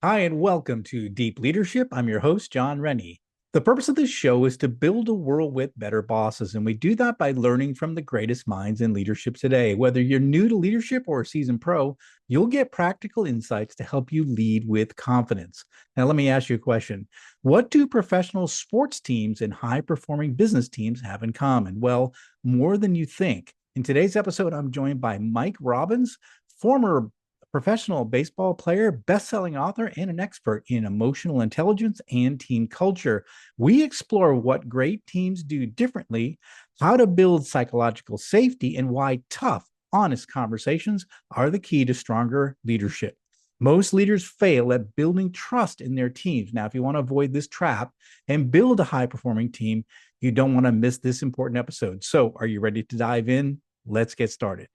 Hi, and welcome to Deep Leadership. I'm your host, John Rennie. The purpose of this show is to build a world with better bosses, and we do that by learning from the greatest minds in leadership today. Whether you're new to leadership or a seasoned pro, you'll get practical insights to help you lead with confidence. Now, let me ask you a question. What do professional sports teams and high performing business teams have in common? Well, more than you think. In today's episode, I'm joined by Mike Robbins, former professional baseball player, best-selling author, and an expert in emotional intelligence and team culture. We explore what great teams do differently, how to build psychological safety, and why tough, honest conversations are the key to stronger leadership. Most leaders fail at building trust in their teams. Now, if you want to avoid this trap and build a high-performing team, you don't want to miss this important episode. So, are you ready to dive in? Let's get started.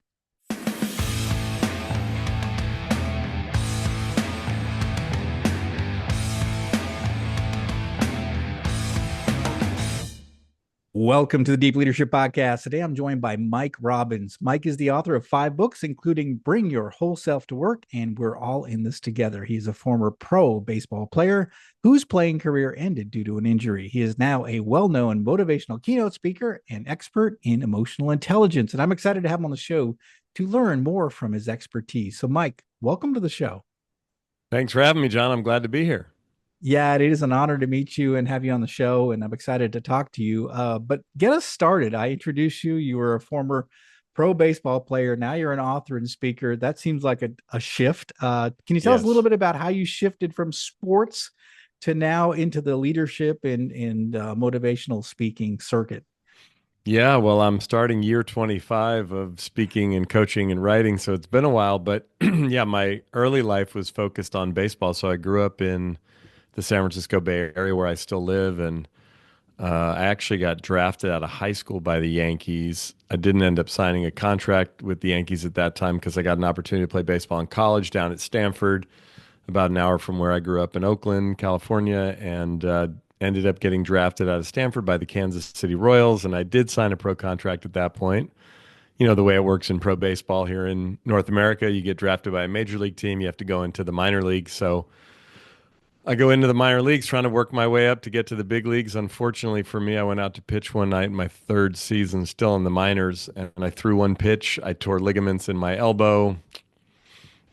Welcome to the Deep Leadership Podcast. Today I'm joined by Mike Robbins. Mike is the author of 5 books, including Bring Your Whole Self to Work and We're All in This Together. He's a former pro baseball player whose playing career ended due to an injury. He is now a well-known motivational keynote speaker and expert in emotional intelligence. And I'm excited to have him on the show to learn more from his expertise. So, Mike, welcome to the show. Thanks for having me, John. I'm glad to be here. Yeah, it is an honor to meet you and have you on the show, and I'm excited to talk to you. But get us started. I introduced you. You were a former pro baseball player. Now you're an author and speaker. That seems like a shift. Can you tell us a little Yes. bit about how you shifted from sports to now into the leadership and motivational speaking circuit? Yeah, well, I'm starting year 25 of speaking and coaching and writing, so it's been a while, but yeah, my early life was focused on baseball. So I grew up in the San Francisco Bay Area where I still live, and I actually got drafted out of high school by the Yankees. I didn't end up signing a contract with the Yankees at that time because I got an opportunity to play baseball in college down at Stanford, about an hour from where I grew up in Oakland, California, and ended up getting drafted out of Stanford by the Kansas City Royals. And I did sign a pro contract at that point. You know, the way it works in pro baseball here in North America, you get drafted by a major league team, you have to go into the minor leagues. So I go into the minor leagues trying to work my way up to get to the big leagues. Unfortunately for me, I went out to pitch one night in my third season, still in the minors, and I threw one pitch. I tore ligaments in my elbow,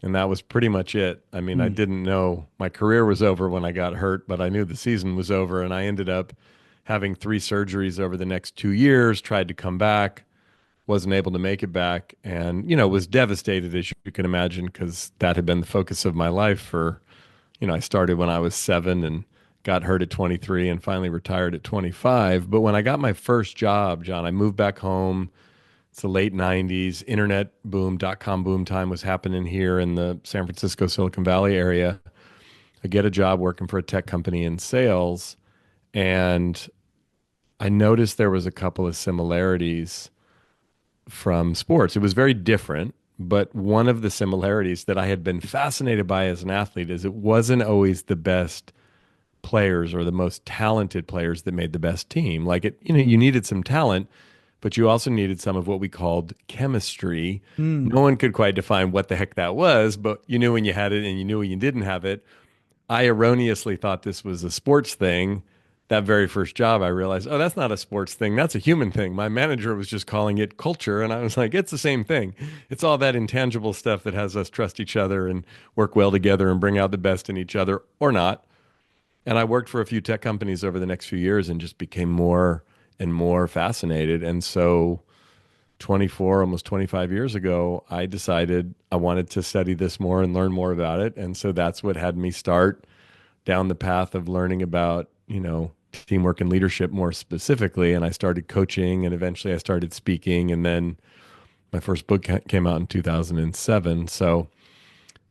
and that was pretty much it. I mean, I Hmm. didn't know my career was over when I got hurt, but I knew the season was over. And I ended up having 3 surgeries over the next 2 years, tried to come back, wasn't able to make it back, and, was devastated, as you can imagine, because that had been the focus of my life for, I started when I was 7 and got hurt at 23 and finally retired at 25. But when I got my first job, John, I moved back home. It's the late 90s. Internet boom, .com boom time was happening here in the San Francisco, Silicon Valley area. I get a job working for a tech company in sales, and I noticed there was a couple of similarities from sports. It was very different, but one of the similarities that I had been fascinated by as an athlete is it wasn't always the best players or the most talented players that made the best team. Like you needed some talent, but you also needed some of what we called chemistry. Hmm. No one could quite define what the heck that was, but you knew when you had it and you knew when you didn't have it. I erroneously thought this was a sports thing. That very first job, I realized, oh, that's not a sports thing. That's a human thing. My manager was just calling it culture. And I was like, it's the same thing. It's all that intangible stuff that has us trust each other and work well together and bring out the best in each other or not. And I worked for a few tech companies over the next few years and just became more and more fascinated. And so 24, almost 25 years ago, I decided I wanted to study this more and learn more about it. And so that's what had me start down the path of learning about, teamwork and leadership more specifically. And I started coaching and eventually I started speaking. And then my first book came out in 2007. So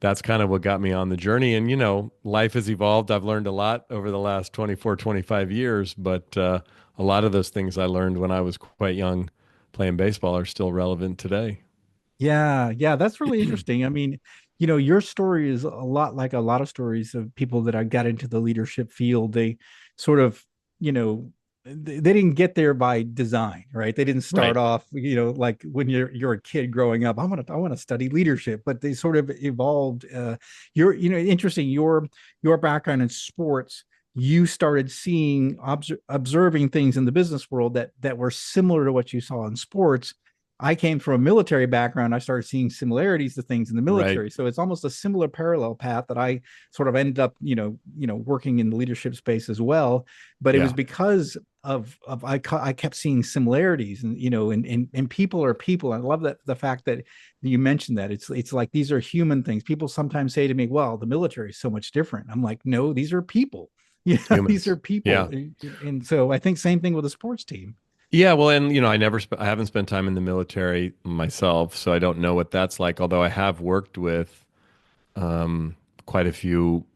that's kind of what got me on the journey. And, life has evolved. I've learned a lot over the last 24, 25 years, but a lot of those things I learned when I was quite young playing baseball are still relevant today. Yeah, yeah, that's really interesting. I mean, your story is a lot like a lot of stories of people that I got into the leadership field. They sort of, you know, they didn't get there by design, right? They didn't start Right. off, like when you're a kid growing up, I want to study leadership, but they sort of evolved. Interesting. Your background in sports, you started seeing, observing things in the business world that were similar to what you saw in sports. I came from a military background. I started seeing similarities to things in the Right. military. So it's almost a similar parallel path that I sort of ended up, working in the leadership space as well. But it was Yeah. because of I kept seeing similarities, and and people are people. I love that, the fact that you mentioned that it's like these are human things. People sometimes say to me, well, the military is so much different. I'm like, no, these are people. These are Humans. people. Yeah. And so I think same thing with a sports team. Yeah, well, and I haven't spent time in the military myself, so I don't know what that's like. Although I have worked with quite a few,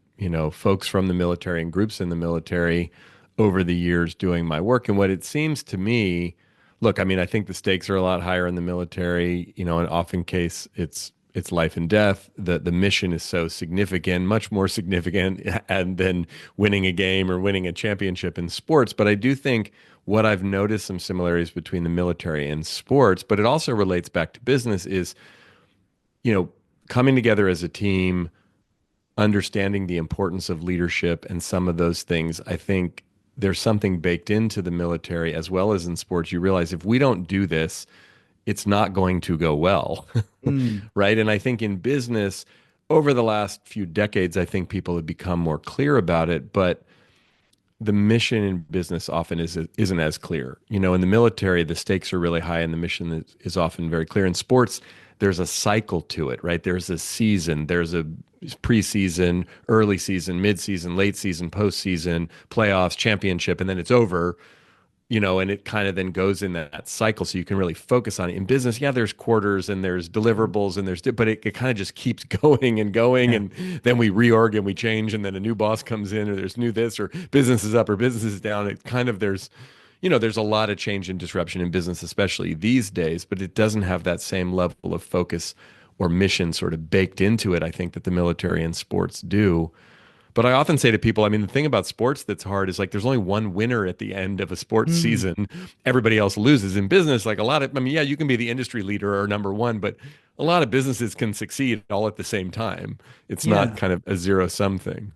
folks from the military and groups in the military over the years doing my work. And what it seems to me, look, I mean, I think the stakes are a lot higher in the military, and often case it's life and death. The mission is so significant, much more significant and than winning a game or winning a championship in sports. But I do think what I've noticed some similarities between the military and sports, but it also relates back to business is, you know, coming together as a team, understanding the importance of leadership and some of those things. I think there's something baked into the military as well as in sports. You realize if we don't do this, it's not going to go well. Mm, Right. And I think in business, over the last few decades, I think people have become more clear about it. But the mission in business often isn't as clear. In the military, the stakes are really high and the mission is often very clear. In sports, there's a cycle to it, right? There's a season, there's a preseason, early season, mid-season, late season, postseason, playoffs, championship, and then it's over, and it kind of then goes in that cycle. So you can really focus on it. In business, yeah, there's quarters and there's deliverables and but it kind of just keeps going and going. yeah. And then we reorg and we change and then a new boss comes in or there's new this or business is up or business is down. It kind of, there's a lot of change and disruption in business, especially these days, but it doesn't have that same level of focus or mission sort of baked into it, I think, that the military and sports do. But I often say to people, I mean, the thing about sports that's hard is like there's only one winner at the end of a sports Mm, season. Everybody else loses. In business, like I mean, yeah, you can be the industry leader or number one, but a lot of businesses can succeed all at the same time. It's not yeah. kind of a zero sum thing.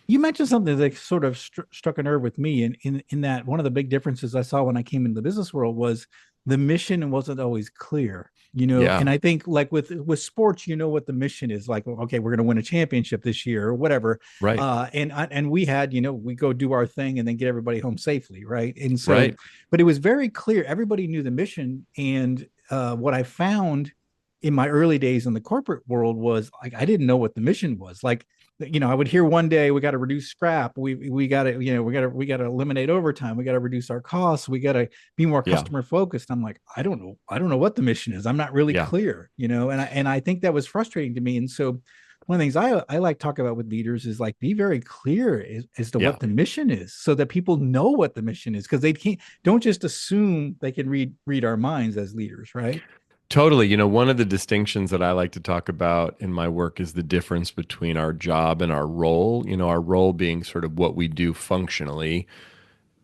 You mentioned something that sort of struck a nerve with me, and in that one of the big differences I saw when I came into the business world was the mission wasn't always clear. Yeah, And I think like with sports, what the mission is, like, okay, we're going to win a championship this year or whatever. right, And we had, we go do our thing and then get everybody home safely, right? And so, right. but it was very clear. Everybody knew the mission, and what I found in my early days in the corporate world was like I didn't know what the mission was. Like, I would hear one day we got to reduce scrap, we got to, we got to eliminate overtime, we got to reduce our costs, we got to be more Yeah, customer focused. I'm like, I don't know what the mission is. I'm not really yeah, clear, and I think that was frustrating to me. And so one of the things I like talk about with leaders is like be very clear as to yeah. what the mission is, so that people know what the mission is, because they don't just assume they can read our minds as leaders, right? Totally. One of the distinctions that I like to talk about in my work is the difference between our job and our role. Our role being sort of what we do functionally.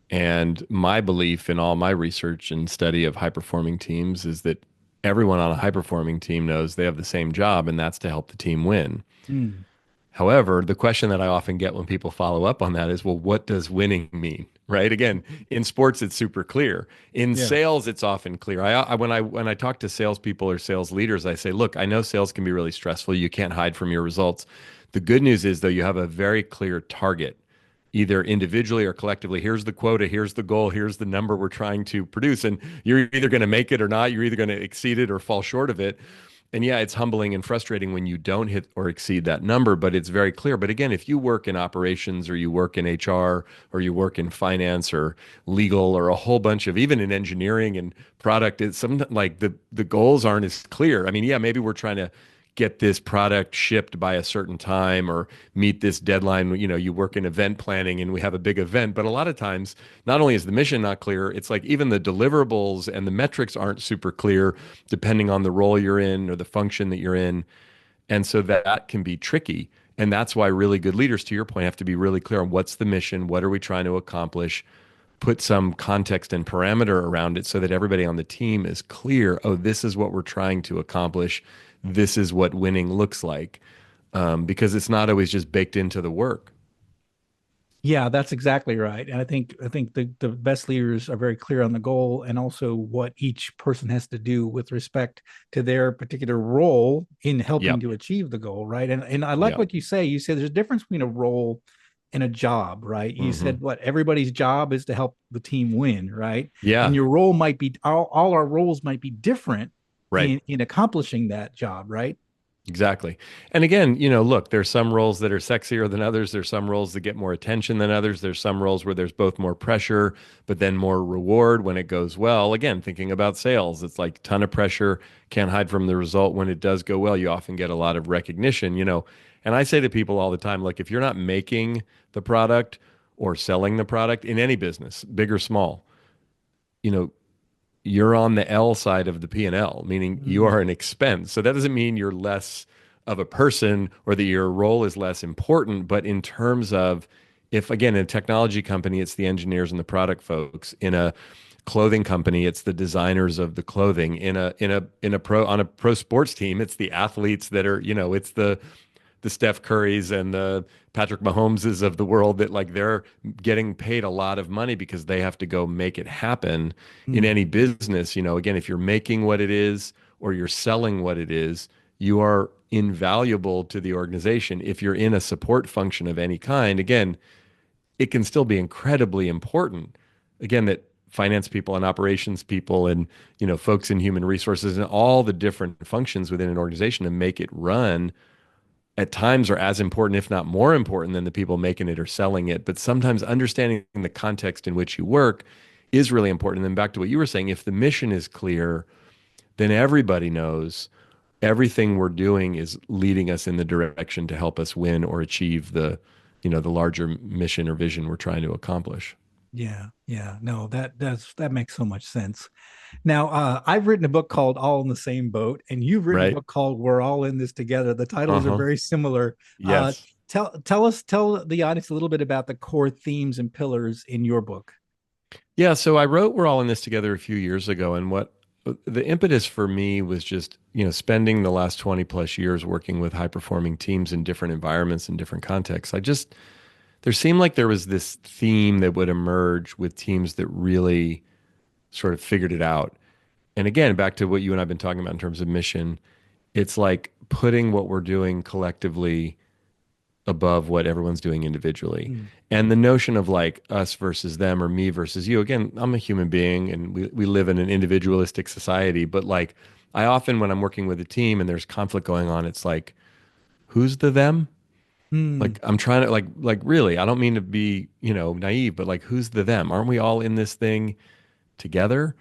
And my belief in all my research and study of high performing teams is that everyone on a high performing team knows they have the same job, and that's to help the team win. Mm, However, the question that I often get when people follow up on that is, well, what does winning mean? Right? Again, in sports, it's super clear. In yeah. sales, it's often clear. When I talk to salespeople or sales leaders, I say, look, I know sales can be really stressful. You can't hide from your results. The good news is, though, you have a very clear target, either individually or collectively. Here's the quota, here's the goal, here's the number we're trying to produce. And you're either going to make it or not. You're either going to exceed it or fall short of it. And yeah, it's humbling and frustrating when you don't hit or exceed that number, but it's very clear. But again, if you work in operations or you work in HR or you work in finance or legal or a whole bunch of, even in engineering and product, it's something like the goals aren't as clear. I mean, yeah, maybe we're trying to get this product shipped by a certain time or meet this deadline. You work in event planning and we have a big event, but a lot of times, not only is the mission not clear, it's like even the deliverables and the metrics aren't super clear depending on the role you're in or the function that you're in. And so that can be tricky. And that's why really good leaders, to your point, have to be really clear on what's the mission, what are we trying to accomplish, put some context and parameter around it so that everybody on the team is clear. Oh, this is what we're trying to accomplish. This is what winning looks like. Because it's not always just baked into the work. Yeah, that's exactly right. And I think the best leaders are very clear on the goal and also what each person has to do with respect to their particular role in helping Yep. to achieve the goal, right? And I like Yep. what you say. You say there's a difference between a role and a job, right? You Hmm. said what everybody's job is to help the team win, right? And Yeah. your role might be all our roles might be different Right. in accomplishing that job, right? Exactly. And again, look, there's some roles that are sexier than others. There's some roles that get more attention than others. There's some roles where there's both more pressure, but then more reward when it goes well. Again, thinking about sales, it's like ton of pressure, can't hide from the result. When it does go well, you often get a lot of recognition. And I say to people all the time, look, if you're not making the product or selling the product in any business, big or small, you know, you're on the L side of the P&L, meaning you Mm, are an expense. So that doesn't mean you're less of a person or that your role is less important, but in terms of if again in a technology company it's the engineers and the product folks, in a clothing company it's the designers of the clothing, in a pro on a pro sports team it's the athletes that are, it's the Steph Currys and the Patrick Mahomeses of the world that like they're getting paid a lot of money because they have to go make it happen in mm, any business. Again, if you're making what it is or you're selling what it is, you are invaluable to the organization. If you're in a support function of any kind, again, it can still be incredibly important. Again, that finance people and operations people and folks in human resources and all the different functions within an organization to make it run at times are as important, if not more important, than the people making it or selling it. But sometimes understanding the context in which you work is really important. And then back to what you were saying, if the mission is clear, then everybody knows everything we're doing is leading us in the direction to help us win or achieve the larger mission or vision we're trying to accomplish. yeah, yeah. No, that makes so much sense. Now, I've written a book called All in the Same Boat, and you've written a Right? book called We're All in This Together. The titles are Uh-huh. very similar. Yes. Tell the audience a little bit about the core themes and pillars in your book. Yeah, so I wrote We're All in This Together a few years ago, and what the impetus for me was just, spending the last 20 plus years working with high performing teams in different environments and different contexts. There seemed like there was this theme that would emerge with teams that really sort of figured it out. And again, back to what you and I've been talking about in terms of mission, it's like putting what we're doing collectively above what everyone's doing individually. Mm, And the notion of like us versus them or me versus you, again, I'm a human being and we live in an individualistic society, but like I often, when I'm working with a team and there's conflict going on, it's like, who's the them? mm, Like I'm trying to like really, I don't mean to be, naive, but like who's the them? Aren't we all in this thing together?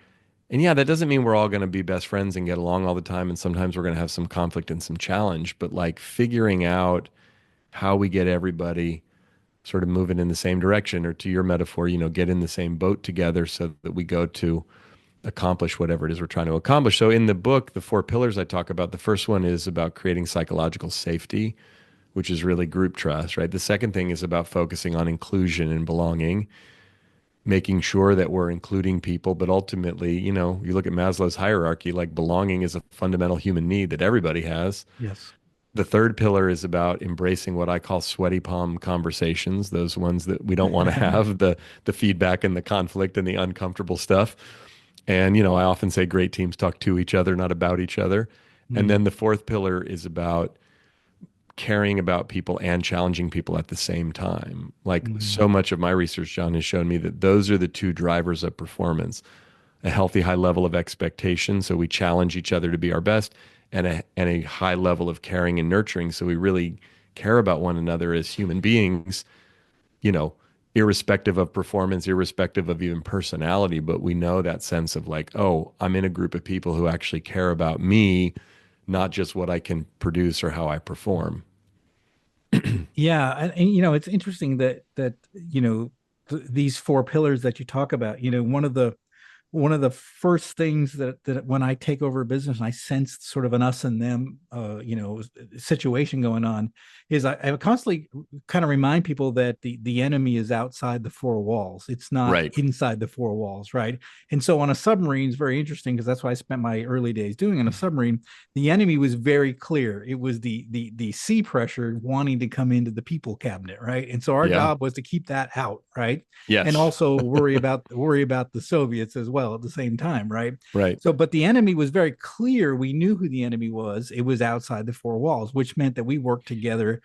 And yeah, that doesn't mean we're all going to be best friends and get along all the time. And sometimes we're going to have some conflict and some challenge, but like figuring out how we get everybody sort of moving in the same direction, or to your metaphor, get in the same boat together so that we go to accomplish whatever it is we're trying to accomplish. So in the book, the four pillars I talk about, the first one is about creating psychological safety, which is really group trust, right? The second thing is about focusing on inclusion and belonging, making sure that we're including people, but ultimately, you look at Maslow's hierarchy, like belonging is a fundamental human need that everybody has. yes. The third pillar is about embracing what I call sweaty palm conversations, those ones that we don't want to have, the feedback and the conflict and the uncomfortable stuff. And I often say great teams talk to each other, not about each other. And Mm, then the fourth pillar is about caring about people and challenging people at the same time. Like mm, so much of my research, John, has shown me that those are the two drivers of performance: a healthy high level of expectation, so we challenge each other to be our best, and a high level of caring and nurturing, so we really care about one another as human beings, you know, irrespective of performance, irrespective of even personality, but we know that sense of like, oh, I'm in a group of people who actually care about me, not just what I can produce or how I perform. yeah, it's interesting that these four pillars that you talk about. One of one of the first things that when I take over a business and I sense sort of an us and them, situation going on, is I constantly kind of remind people that the enemy is outside the four walls. It's not Right. inside the four walls, right? And so on a submarine is very interesting because that's what I spent my early days doing on a submarine. The enemy was very clear. It was the sea pressure wanting to come into the people cabinet, right? And so our Yeah. job was to keep that out, right? And Yes. also worry about the Soviets as well at the same time, right? Right. So, but the enemy was very clear. We knew who the enemy was. It was outside the four walls, which meant that we worked together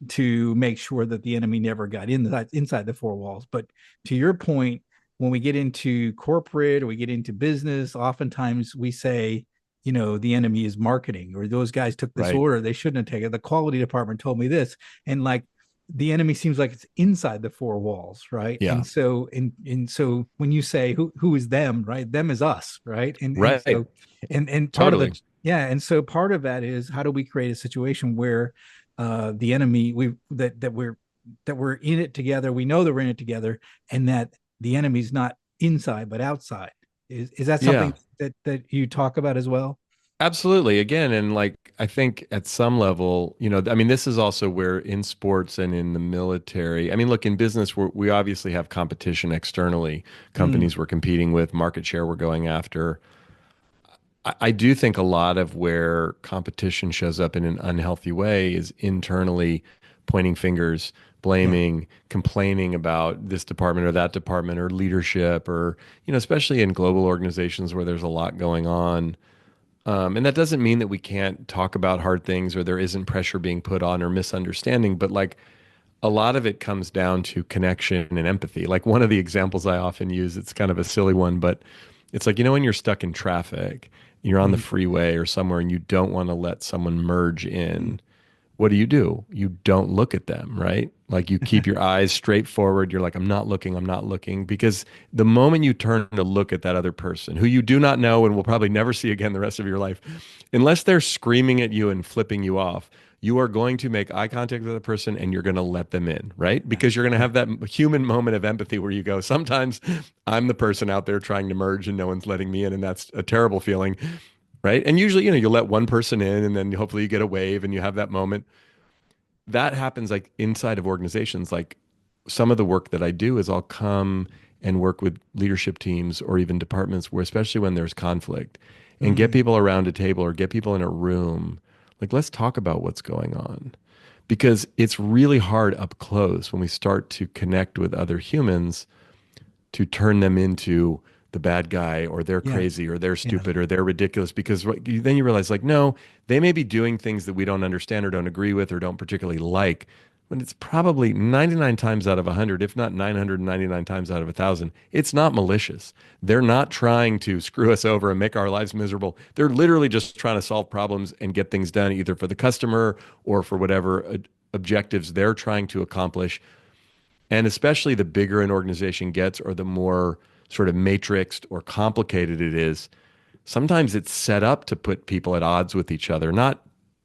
to make sure that the enemy never got inside the four walls. But to your point, when we get into corporate or we get into business, oftentimes we say, the enemy is marketing, or those guys took this Right. order they shouldn't have taken it. The quality department told me this, and like the enemy seems like it's inside the four walls, right? Yeah. And so when you say who is them, right? Them is us, right? And Right. so and part of the Totally. yeah, and so part of that is how do we create a situation where the enemy that we're in it together, we know that we're in it together, and that the enemy's not inside but outside. Is that Yeah. something that you talk about as well? Absolutely. Again, and like I think at some level, I mean, this is also where in sports and in the military, I mean, look, in business, we obviously have competition externally, Mm, companies we're competing with, market share we're going after. I do think a lot of where competition shows up in an unhealthy way is internally pointing fingers, yeah. blaming, complaining about this department or that department or leadership, or, especially in global organizations where there's a lot going on. And that doesn't mean that we can't talk about hard things or there isn't pressure being put on or misunderstanding, but like a lot of it comes down to connection and empathy. Like one of the examples I often use, it's kind of a silly one, but it's like, when you're stuck in traffic, you're on the Mm, freeway or somewhere and you don't want to let someone merge in, what do? You don't look at them, right? Like you keep your eyes straight forward. You're like, I'm not looking. Because the moment you turn to look at that other person who you do not know and will probably never see again the rest of your life, unless they're screaming at you and flipping you off, you are going to make eye contact with the person and you're going to let them in, right? yeah, Because you're going to yeah. have that human moment of empathy where you go, sometimes I'm the person out there trying to merge and no one's letting me in. And that's a terrible feeling, right? And usually, you'll let one person in and then hopefully you get a wave and you have that moment. That happens like inside of organizations. Like some of the work that I do is I'll come and work with leadership teams or even departments where, especially when there's conflict, and get Mm, people around a table or get people in a room. Like, let's talk about what's going on because it's really hard up close when we start to connect with other humans to turn them into the bad guy or they're yeah, crazy or they're yeah. stupid or they're ridiculous because then you realize like no, they may be doing things that we don't understand or don't agree with or don't particularly like, when it's probably 99 times out of 100, if not 999 times out of 1,000, it's not malicious. They're not trying to screw us over and make our lives miserable. They're literally just trying to solve problems and get things done either for the customer or for whatever objectives they're trying to accomplish. And especially the bigger an organization gets or the more sort of matrixed or complicated it is, sometimes it's set up to put people at odds with each other, not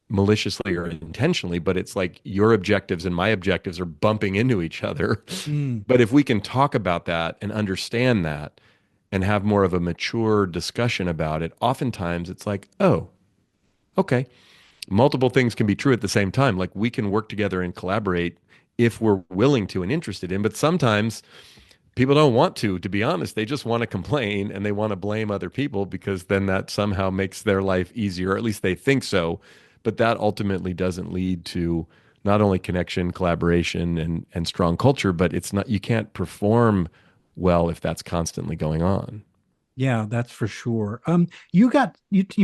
maliciously or intentionally, but it's like your objectives and my objectives are bumping into each other. Mm, But if we can talk about that and understand that and have more of a mature discussion about it, oftentimes it's like, oh, okay, multiple things can be true at the same time. Like we can work together and collaborate if we're willing to and interested in. But sometimes people don't want to be honest. They just want to complain and they want to blame other people because then that somehow makes their life easier, or at least they think so. But that ultimately doesn't lead to not only connection, collaboration, and strong culture, but it's not, you can't perform well if that's constantly going on. yeah, that's for sure. You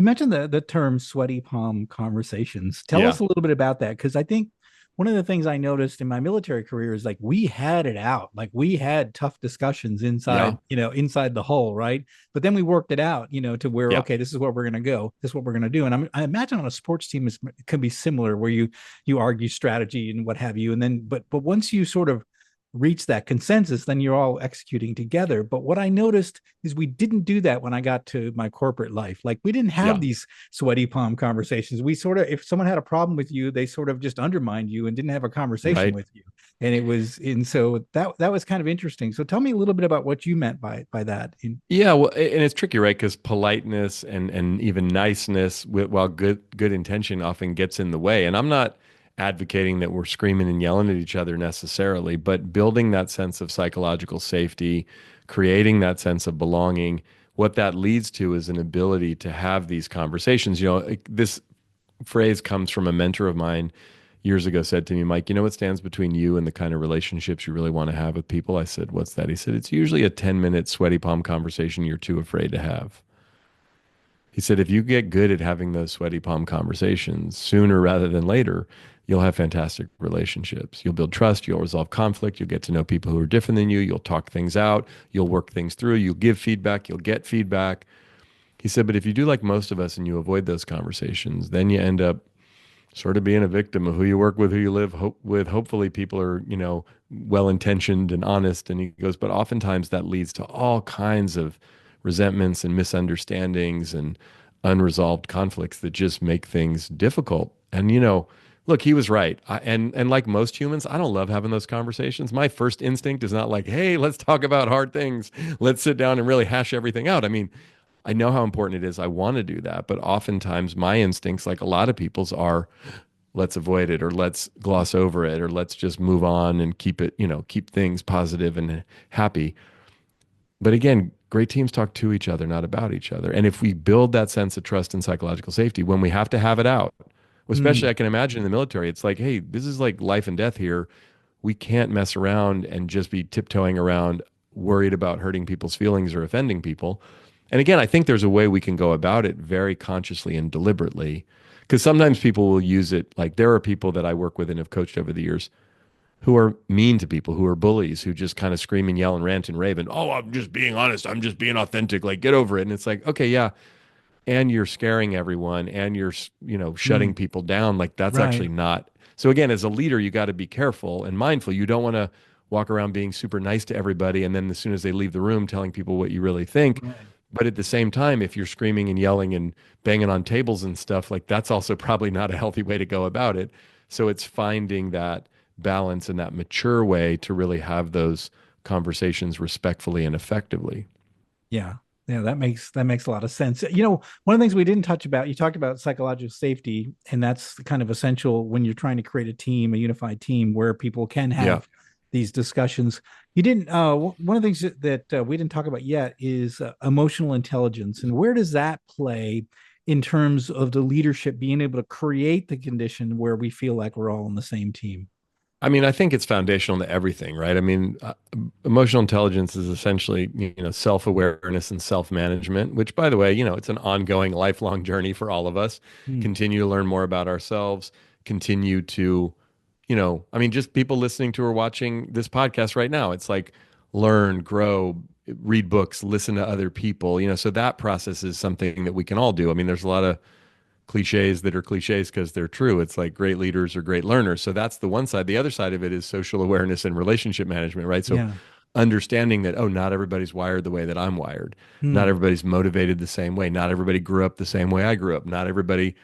mentioned the term sweaty palm conversations. Tell Yeah. us a little bit about that, because I think one of the things I noticed in my military career is like we had it out, like we had tough discussions Yeah. inside the hull, right? But then we worked it out, to where Yeah. okay, this is what we're gonna go, this is what we're gonna do, and I imagine on a sports team it can be similar, where you argue strategy and what have you, and then but once you sort of reach that consensus, then you're all executing together. But what I noticed is we didn't do that when I got to my corporate life. Like we didn't have Yeah. these sweaty palm conversations. We sort of, if someone had a problem with you, they sort of just undermined you and didn't have a conversation Right. with you. And it was, and so that was kind of interesting. So tell me a little bit about what you meant by that. Yeah, well, and it's tricky, right? Because politeness and even niceness, while good intention, often gets in the way. And I'm not advocating that we're screaming and yelling at each other necessarily, but building that sense of psychological safety, creating that sense of belonging. What that leads to is an ability to have these conversations. This phrase comes from a mentor of mine years ago said to me, Mike, you know what stands between you and the kind of relationships you really want to have with people? I said, what's that? He said, it's usually a 10-minute sweaty palm conversation you're too afraid to have. He said, if you get good at having those sweaty palm conversations sooner rather than later, you'll have fantastic relationships. You'll build trust. You'll resolve conflict. You'll get to know people who are different than you. You'll talk things out. You'll work things through. You'll give feedback. You'll get feedback. He said, but if you do like most of us and you avoid those conversations, then you end up sort of being a victim of who you work with, who you live with. Hopefully, people are, well intentioned and honest. And he goes, but oftentimes that leads to all kinds of resentments and misunderstandings and unresolved conflicts that just make things difficult. And, look, he was right. And like most humans, I don't love having those conversations. My first instinct is not like, hey, let's talk about hard things. Let's sit down and really hash everything out. I mean, I know how important it is. I want to do that. But oftentimes my instincts, like a lot of people's, are let's avoid it or let's gloss over it or let's just move on and keep it, keep things positive and happy. But again, great teams talk to each other, not about each other. And if we build that sense of trust and psychological safety, when we have to have it out, especially Mm, I can imagine in the military, it's like, hey, this is like life and death here. We can't mess around and just be tiptoeing around worried about hurting people's feelings or offending people. And again, I think there's a way we can go about it very consciously and deliberately. Because sometimes people will use it, like there are people that I work with and have coached over the years who are mean to people, who are bullies, who just kind of scream and yell and rant and rave and, oh, I'm just being honest. I'm just being authentic. Like, get over it. And it's like, okay, yeah. And you're scaring everyone and you're, shutting mm, people down. Like, that's right, actually not. So, again, as a leader, you got to be careful and mindful. You don't want to walk around being super nice to everybody. And then as soon as they leave the room, telling people what you really think. right. But at the same time, if you're screaming and yelling and banging on tables and stuff, like that's also probably not a healthy way to go about it. So it's finding that balance and that mature way to really have those conversations respectfully and effectively. Yeah. Yeah, that makes a lot of sense. One of the things we didn't touch about, you talked about psychological safety, and that's kind of essential when you're trying to create a team, a unified team where people can Yeah. have these discussions. You didn't one of the things that we didn't talk about yet is emotional intelligence, and where does that play in terms of the leadership being able to create the condition where we feel like we're all on the same team? I mean, I think it's foundational to everything, right? I mean, emotional intelligence is essentially, self-awareness and self-management, which, by the way, it's an ongoing, lifelong journey for all of us. Hmm. Continue to learn more about ourselves, continue to, I mean, just people listening to or watching this podcast right now, it's like learn, grow, read books, listen to other people, so that process is something that we can all do. I mean, there's a lot of cliches that are cliches because they're true. It's like great leaders are great learners. So that's the one side. The other side of it is social awareness and relationship management, right? So Yeah. understanding that, oh, not everybody's wired the way that I'm wired. Not Hmm. everybody's motivated the same way. Not everybody grew up the same way I grew up. Not everybody,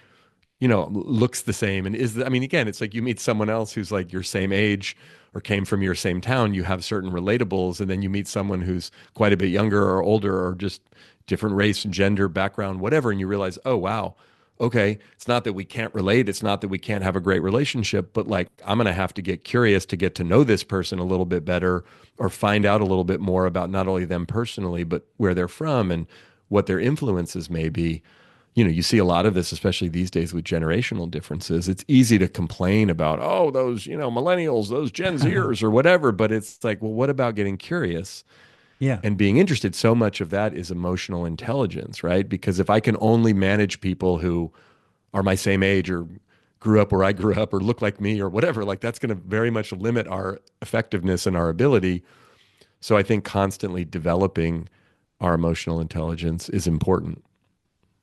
looks the same and I mean, again, it's like you meet someone else who's like your same age or came from your same town, you have certain relatables, and then you meet someone who's quite a bit younger or older or just different race, gender, background, whatever, and you realize, oh, wow, okay, it's not that we can't relate, it's not that we can't have a great relationship, but like I'm going to have to get curious to get to know this person a little bit better or find out a little bit more about not only them personally, but where they're from and what their influences may be. You see a lot of this, especially these days with generational differences. It's easy to complain about, oh, those, millennials, those Gen Zers or whatever. But it's like, well, what about getting curious Yeah. and being interested? So much of that is emotional intelligence, right? Because if I can only manage people who are my same age or grew up where I grew up or look like me or whatever, like that's going to very much limit our effectiveness and our ability. So I think constantly developing our emotional intelligence is important.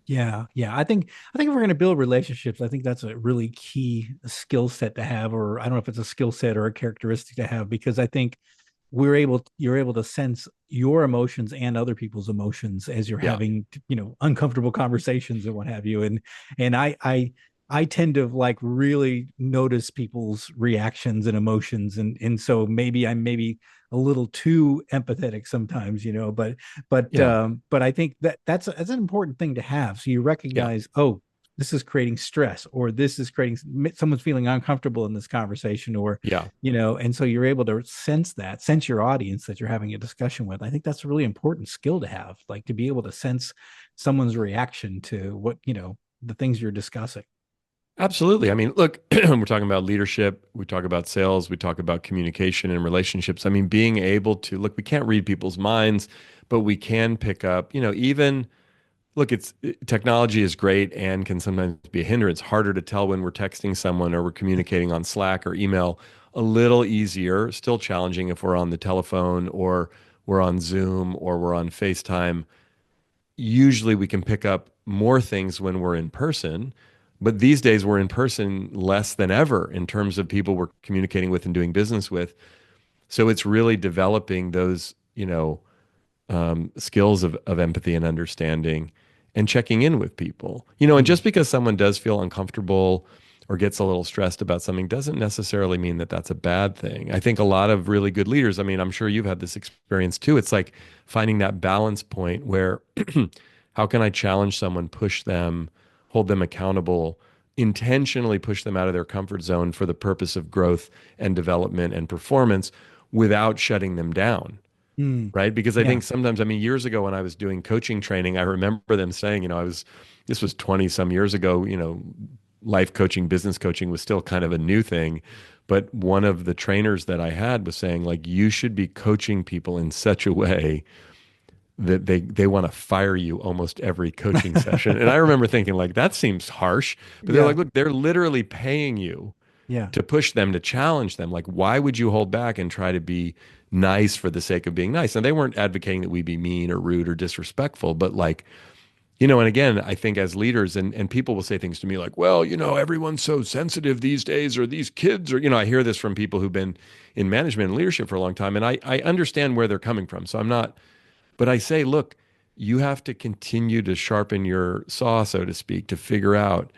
Yeah. I think if we're going to build relationships, I think that's a really key skill set to have, or I don't know if it's a skill set or a characteristic to have, because I think you're able to sense your emotions and other people's emotions as you're Yeah. having, uncomfortable conversations and what have you. And I tend to like really notice people's reactions and emotions, and so maybe I'm maybe a little too empathetic sometimes, Yeah. but I think that's an important thing to have. So you Yeah. recognize, oh, this is creating stress, or this is creating someone's feeling uncomfortable in this conversation, or Yeah. and so you're able to sense your audience that you're having a discussion with. I think that's a really important skill to have, like to be able to sense someone's reaction to what, the things you're discussing. Absolutely. I mean, look, we're talking about leadership, we talk about sales, we talk about communication and relationships. I mean, being able to look, we can't read people's minds, but we can pick up, even look, technology is great and can sometimes be a hindrance. Harder to tell when we're texting someone or we're communicating on Slack or email. A little easier, still challenging if we're on the telephone or we're on Zoom or we're on FaceTime. Usually we can pick up more things when we're in person, but these days we're in person less than ever in terms of people we're communicating with and doing business with. So it's really developing those, skills of empathy and understanding and checking in with people. And Mm, just because someone does feel uncomfortable or gets a little stressed about something doesn't necessarily mean that that's a bad thing. I think a lot of really good leaders, I mean, I'm sure you've had this experience too. It's like finding that balance point where how can I challenge someone, push them, hold them accountable, intentionally push them out of their comfort zone for the purpose of growth and development and performance without shutting them down, mm, right? Because I yeah. think sometimes, I mean, years ago when I was doing coaching training, I remember them saying, this was 20 some years ago, life coaching, business coaching was still kind of a new thing. But one of the trainers that I had was saying, like, you should be coaching people in such a way that they want to fire you almost every coaching session. And I remember thinking, like, that seems harsh. But they're Yeah. like, look, they're literally paying you Yeah. to push them, to challenge them. Like, why would you hold back and try to be nice for the sake of being nice? And they weren't advocating that we be mean or rude or disrespectful, but like, and again, I think as leaders and people will say things to me like, well, everyone's so sensitive these days, or these kids, or, I hear this from people who've been in management and leadership for a long time. And I understand where they're coming from. So I'm not, but I say, look, you have to continue to sharpen your saw, so to speak, to figure out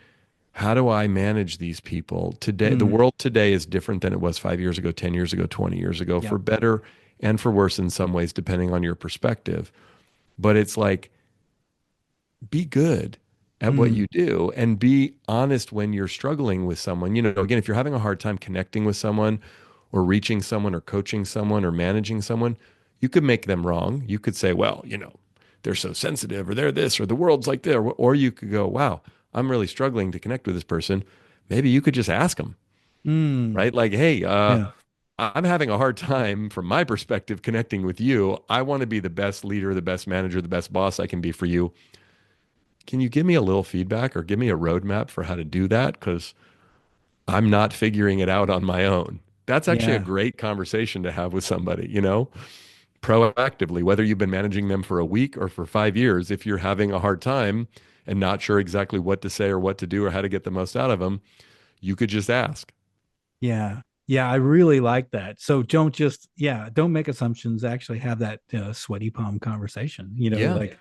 how do I manage these people today? The Mm, world today is different than it was 5 years ago, 10 years ago, 20 years ago, yeah. for better and for worse in some ways, depending on your perspective. But it's like, be good at what Mm, you do and be honest when you're struggling with someone. Again, if you're having a hard time connecting with someone or reaching someone or coaching someone or managing someone, you could make them wrong. You could say, well, they're so sensitive or they're this or the world's like that. Or you could go, wow, I'm really struggling to connect with this person. Maybe you could just ask them, mm, right? Like, hey, yeah. I'm having a hard time from my perspective connecting with you. I want to be the best leader, the best manager, the best boss I can be for you. Can you give me a little feedback or give me a roadmap for how to do that? Because I'm not figuring it out on my own. That's actually a Yeah. great conversation to have with somebody, proactively, whether you've been managing them for a week or for 5 years. If you're having a hard time and not sure exactly what to say or what to do or how to get the most out of them, you could just ask. Yeah. Yeah, I really like that. So don't make assumptions. Actually have that sweaty palm conversation. Yeah. Like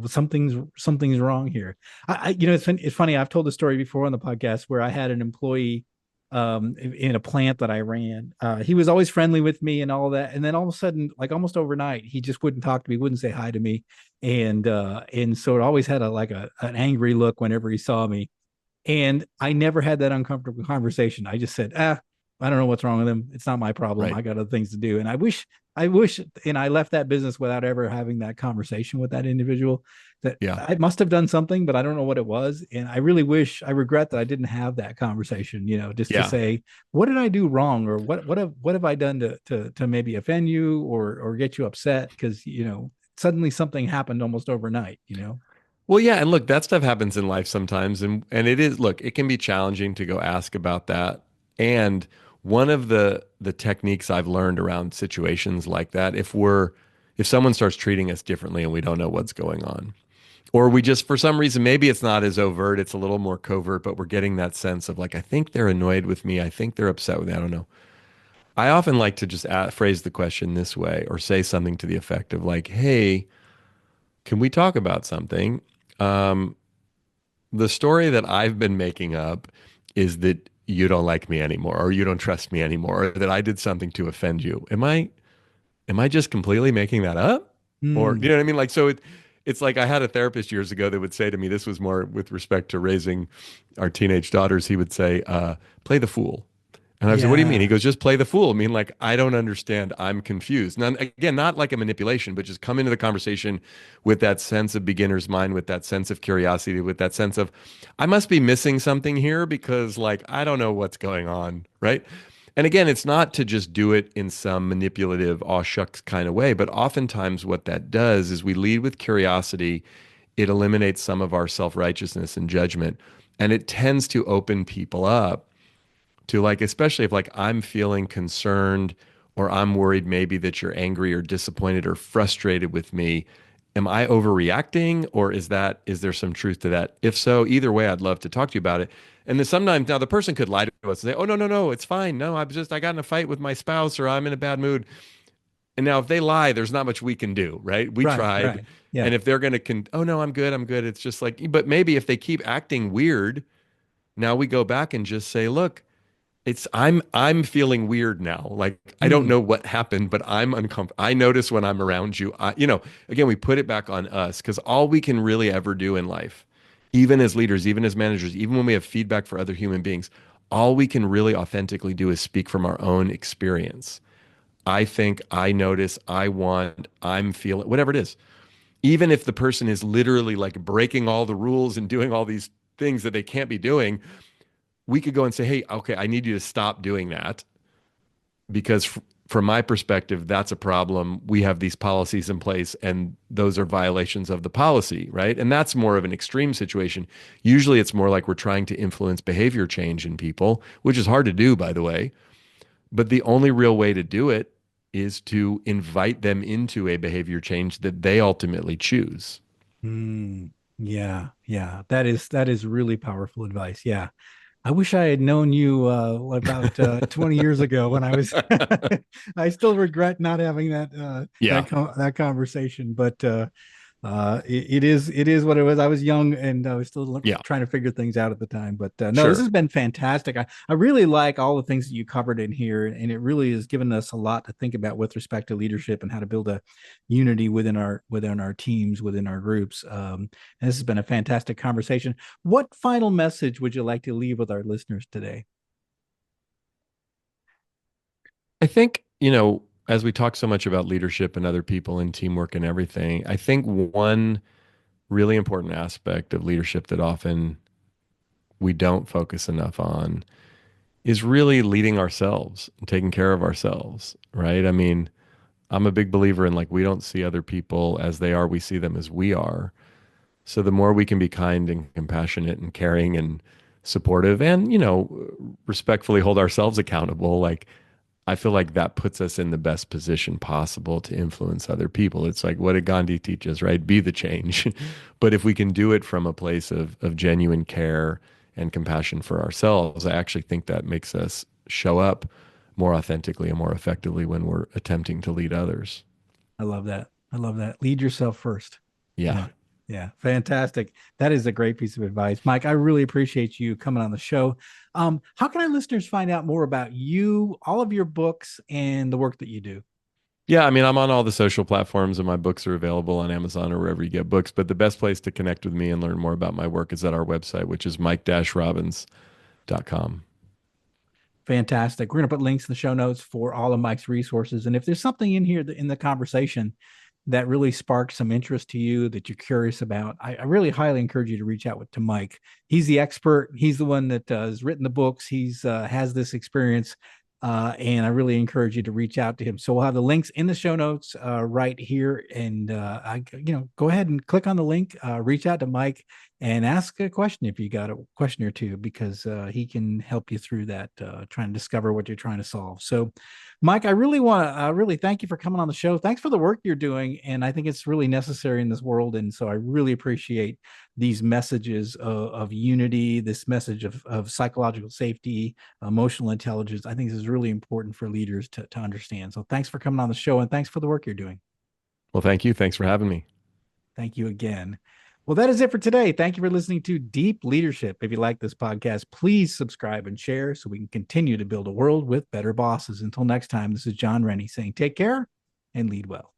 something's wrong here. It's funny. I've told the story before on the podcast where I had an employee in a plant that I ran. He was always friendly with me and all that, and then all of a sudden, like almost overnight, he just wouldn't talk to me, wouldn't say hi to me, and so it always had an angry look whenever he saw me. And I never had that uncomfortable conversation. I just said, I don't know what's wrong with him. It's not my problem. Right. I got other things to do. And I wish, and I left that business without ever having that conversation with that individual. That Yeah. I must have done something, but I don't know what it was. And I regret that I didn't have that conversation, just to Yeah. say, what did I do wrong? Or what have I done to maybe offend you or get you upset? Because, suddenly something happened almost overnight. Well, yeah, and look, that stuff happens in life sometimes, and it is, look, it can be challenging to go ask about that. And one of the techniques I've learned around situations like that, if someone starts treating us differently and we don't know what's going on, Or we just, for some reason, maybe it's not as overt, it's a little more covert, but we're getting that sense of like, I think they're annoyed with me. I think they're upset with me. I don't know. I often like to just phrase the question this way or say something to the effect of like, hey, can we talk about something? Um, the story that I've been making up is that you don't like me anymore or you don't trust me anymore or that I did something to offend you. Am I just completely making that up? Or you Mm, know what I mean? Like so it's like I had a therapist years ago that would say to me, this was more with respect to raising our teenage daughters, he would say, play the fool. And I said, what do you mean? He yeah. goes, just play the fool. I mean, like, I don't understand. I'm confused. Now, again, not like a manipulation, but just come into the conversation with that sense of beginner's mind, with that sense of curiosity, with that sense of, I must be missing something here because, like, I don't know what's going on. Right. And again, it's not to just do it in some manipulative, aw shucks kind of way, but oftentimes what that does is we lead with curiosity. It eliminates some of our self righteousness and judgment, and it tends to open people up to like, especially if like I'm feeling concerned or I'm worried maybe that you're angry or disappointed or frustrated with me. Am I overreacting or is there some truth to that? If so, either way, I'd love to talk to you about it. And then sometimes now the person could lie to us and say, oh, no, no, no, it's fine. No, I got in a fight with my spouse or I'm in a bad mood. And now if they lie, there's not much we can do, right? We Right. tried. Right. Yeah. And if they're going to, oh, no, I'm good. I'm good. It's just like, but maybe if they keep acting weird, now we go back and just say, look, I'm feeling weird now. Like I don't Mm, know what happened, but I'm uncomfortable. I notice when I'm around you. Again, we put it back on us because all we can really ever do in life, even as leaders, even as managers, even when we have feedback for other human beings, all we can really authentically do is speak from our own experience. I think, I notice, I want, I'm feeling, whatever it is. Even if the person is literally like breaking all the rules and doing all these things that they can't be doing, we could go and say, hey, okay, I need you to stop doing that because from my perspective, that's a problem. We have these policies in place and those are violations of the policy, right? And that's more of an extreme situation. Usually it's more like we're trying to influence behavior change in people, which is hard to do, by the way. But the only real way to do it is to invite them into a behavior change that they ultimately choose. mm, yeah. Yeah. That is really powerful advice. Yeah. I wish I had known you about 20 years ago when I was I still regret not having Yeah, that conversation, but it is what it was. I was young and I was still yeah, trying to figure things out at the time. But no, this sure. has been fantastic. I really like all the things that you covered in here, and it really has given us a lot to think about with respect to leadership and how to build a unity within our teams, within our groups. And this has been a fantastic conversation. What final message would you like to leave with our listeners today? I think, as we talk so much about leadership and other people and teamwork and everything, I think one really important aspect of leadership that often we don't focus enough on is really leading ourselves and taking care of ourselves, right? I mean, I'm a big believer in like we don't see other people as they are, we see them as we are. So the more we can be kind and compassionate and caring and supportive and, respectfully hold ourselves accountable, like I feel like that puts us in the best position possible to influence other people. It's like, what did Gandhi teach us, right? Be the change. But if we can do it from a place of genuine care and compassion for ourselves, I actually think that makes us show up more authentically and more effectively when we're attempting to lead others. I love that. I love that. Lead yourself first. Yeah. Yeah. Yeah. Fantastic. That is a great piece of advice. Mike, I really appreciate you coming on the show. How can our listeners find out more about you, all of your books, and the work that you do? Yeah, I mean, I'm on all the social platforms and my books are available on Amazon or wherever you get books. But the best place to connect with me and learn more about my work is at our website, which is mike-robbins.com. Fantastic. We're going to put links in the show notes for all of Mike's resources. And if there's something in here in the conversation that really sparks some interest to you that you're curious about, I really highly encourage you to reach out to Mike. He's the expert. He's the one that has written the books. He's has this experience, and I really encourage you to reach out to him. So we'll have the links in the show notes right here, and go ahead and click on the link. Reach out to Mike. and ask a question if you got a question or two, because he can help you through that, trying to discover what you're trying to solve. So, Mike, I really thank you for coming on the show. Thanks for the work you're doing, and I think it's really necessary in this world. And so I really appreciate these messages of unity, this message of psychological safety, emotional intelligence. I think this is really important for leaders to understand. So thanks for coming on the show, and thanks for the work you're doing. Well, thank you. Thanks for having me. Thank you again. Well, that is it for today. Thank you for listening to Deep Leadership. If you like this podcast, please subscribe and share so we can continue to build a world with better bosses. Until next time, this is John Rennie saying take care and lead well.